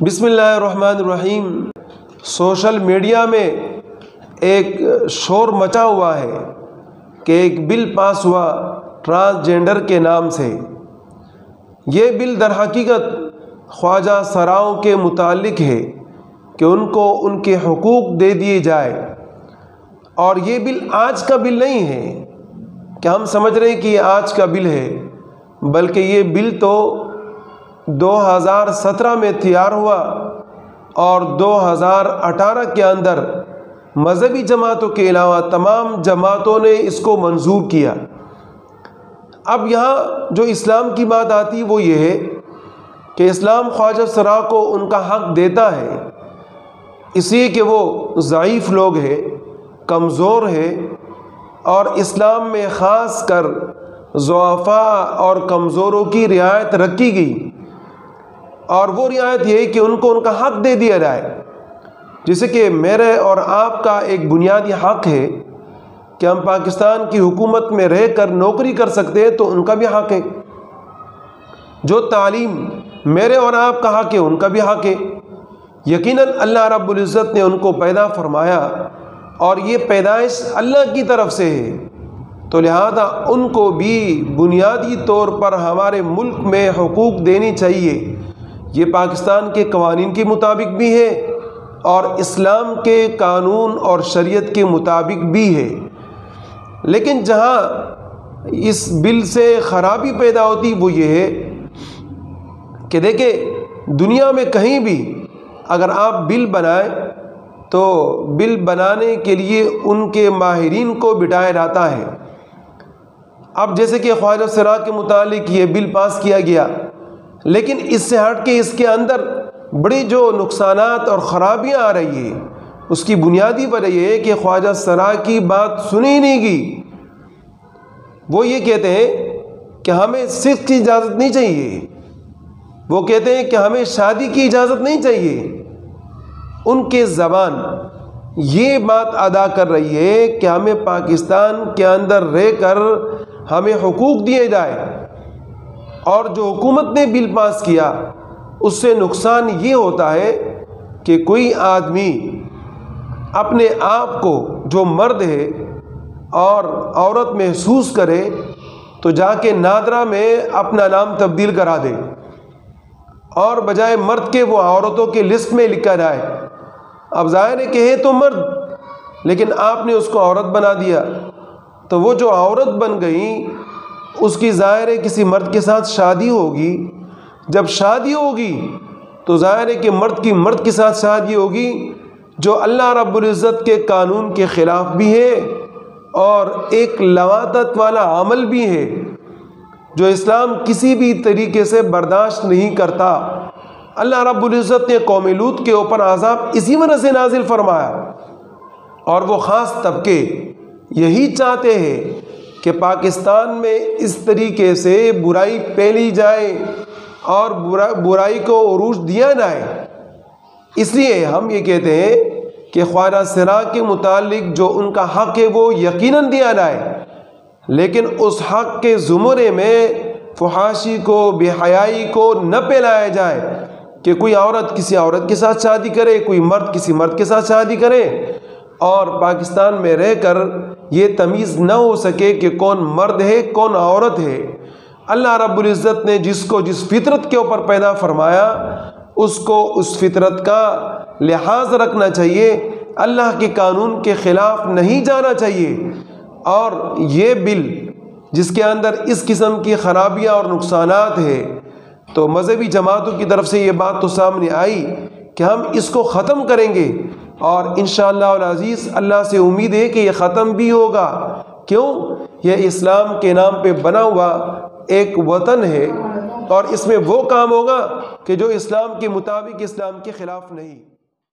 بسم اللہ الرحمن الرحیم۔ سوشل میڈیا میں ایک شور مچا ہوا ہے کہ ایک بل پاس ہوا ٹرانسجینڈر کے نام سے۔ یہ بل در حقیقت خواجہ سراؤں کے متعلق ہے کہ ان کو ان کے حقوق دے دیے جائے، اور یہ بل آج کا بل نہیں ہے کہ ہم سمجھ رہے ہیں کہ یہ آج کا بل ہے، بلکہ یہ بل تو 2017 میں تیار ہوا اور 2018 کے اندر مذہبی جماعتوں کے علاوہ تمام جماعتوں نے اس کو منظور کیا۔ اب یہاں جو اسلام کی بات آتی وہ یہ ہے کہ اسلام خواجہ سرا کو ان کا حق دیتا ہے، اس لیے کہ وہ ضعیف لوگ ہیں، کمزور ہیں، اور اسلام میں خاص کر ضعفاء اور کمزوروں کی رعایت رکھی گئی، اور وہ رعایت یہ ہے کہ ان کو ان کا حق دے دیا جائے۔ جیسے کہ میرے اور آپ کا ایک بنیادی حق ہے کہ ہم پاکستان کی حکومت میں رہ کر نوکری کر سکتے ہیں، تو ان کا بھی حق ہے۔ جو تعلیم میرے اور آپ کا حق ہے، ان کا بھی حق ہے۔ یقیناً اللہ رب العزت نے ان کو پیدا فرمایا اور یہ پیدائش اللہ کی طرف سے ہے، تو لہذا ان کو بھی بنیادی طور پر ہمارے ملک میں حقوق دینی چاہیے۔ یہ پاکستان کے قوانین کے مطابق بھی ہے اور اسلام کے قانون اور شریعت کے مطابق بھی ہے۔ لیکن جہاں اس بل سے خرابی پیدا ہوتی وہ یہ ہے کہ دیکھیں، دنیا میں کہیں بھی اگر آپ بل بنائیں تو بل بنانے کے لیے ان کے ماہرین کو بٹھایا جاتا ہے۔ اب جیسے کہ خواجہ سرا کے متعلق یہ بل پاس کیا گیا، لیکن اس سے ہٹ کے اس کے اندر بڑی جو نقصانات اور خرابیاں آ رہی ہیں، اس کی بنیادی وجہ یہ ہے کہ خواجہ سرا کی بات سنی نہیں گئی۔ وہ یہ کہتے ہیں کہ ہمیں صرف کی اجازت نہیں چاہیے، وہ کہتے ہیں کہ ہمیں شادی کی اجازت نہیں چاہیے۔ ان کے زبان یہ بات ادا کر رہی ہے کہ ہمیں پاکستان کے اندر رہ کر ہمیں حقوق دیے جائے، اور جو حکومت نے بل پاس کیا اس سے نقصان یہ ہوتا ہے کہ کوئی آدمی اپنے آپ کو جو مرد ہے اور عورت محسوس کرے تو جا کے نادرا میں اپنا نام تبدیل کرا دے، اور بجائے مرد کے وہ عورتوں کے لسٹ میں لکھا جائے۔ اب ظاہر ہے کہ ہے تو مرد، لیکن آپ نے اس کو عورت بنا دیا، تو وہ جو عورت بن گئی اس کی ظاہر ہے کسی مرد کے ساتھ شادی ہوگی۔ جب شادی ہوگی تو ظاہر ہے کہ مرد کی مرد کے ساتھ شادی ہوگی، جو اللہ رب العزت کے قانون کے خلاف بھی ہے اور ایک لواطت والا عمل بھی ہے جو اسلام کسی بھی طریقے سے برداشت نہیں کرتا۔ اللہ رب العزت نے قوم لوط کے اوپر عذاب اسی وجہ سے نازل فرمایا، اور وہ خاص طبقے یہی چاہتے ہیں کہ پاکستان میں اس طریقے سے برائی پھیلی جائے اور برائی کو عروج دیا جائے۔ اس لیے ہم یہ کہتے ہیں کہ خواجہ سرا کے متعلق جو ان کا حق ہے وہ یقیناً دیا جائے، لیکن اس حق کے زمرے میں فحاشی کو، بے حیائی کو نہ پھیلایا جائے کہ کوئی عورت کسی عورت کے ساتھ شادی کرے، کوئی مرد کسی مرد کے ساتھ شادی کرے، اور پاکستان میں رہ کر یہ تمیز نہ ہو سکے کہ کون مرد ہے کون عورت ہے۔ اللہ رب العزت نے جس کو جس فطرت کے اوپر پیدا فرمایا اس کو اس فطرت کا لحاظ رکھنا چاہیے، اللہ کے قانون کے خلاف نہیں جانا چاہیے۔ اور یہ بل جس کے اندر اس قسم کی خرابیاں اور نقصانات ہیں، تو مذہبی جماعتوں کی طرف سے یہ بات تو سامنے آئی کہ ہم اس کو ختم کریں گے، اور انشاءاللہ العزیز اللہ سے امید ہے کہ یہ ختم بھی ہوگا۔ کیوں؟ یہ اسلام کے نام پہ بنا ہوا ایک وطن ہے، اور اس میں وہ کام ہوگا کہ جو اسلام کے مطابق اسلام کے خلاف نہیں۔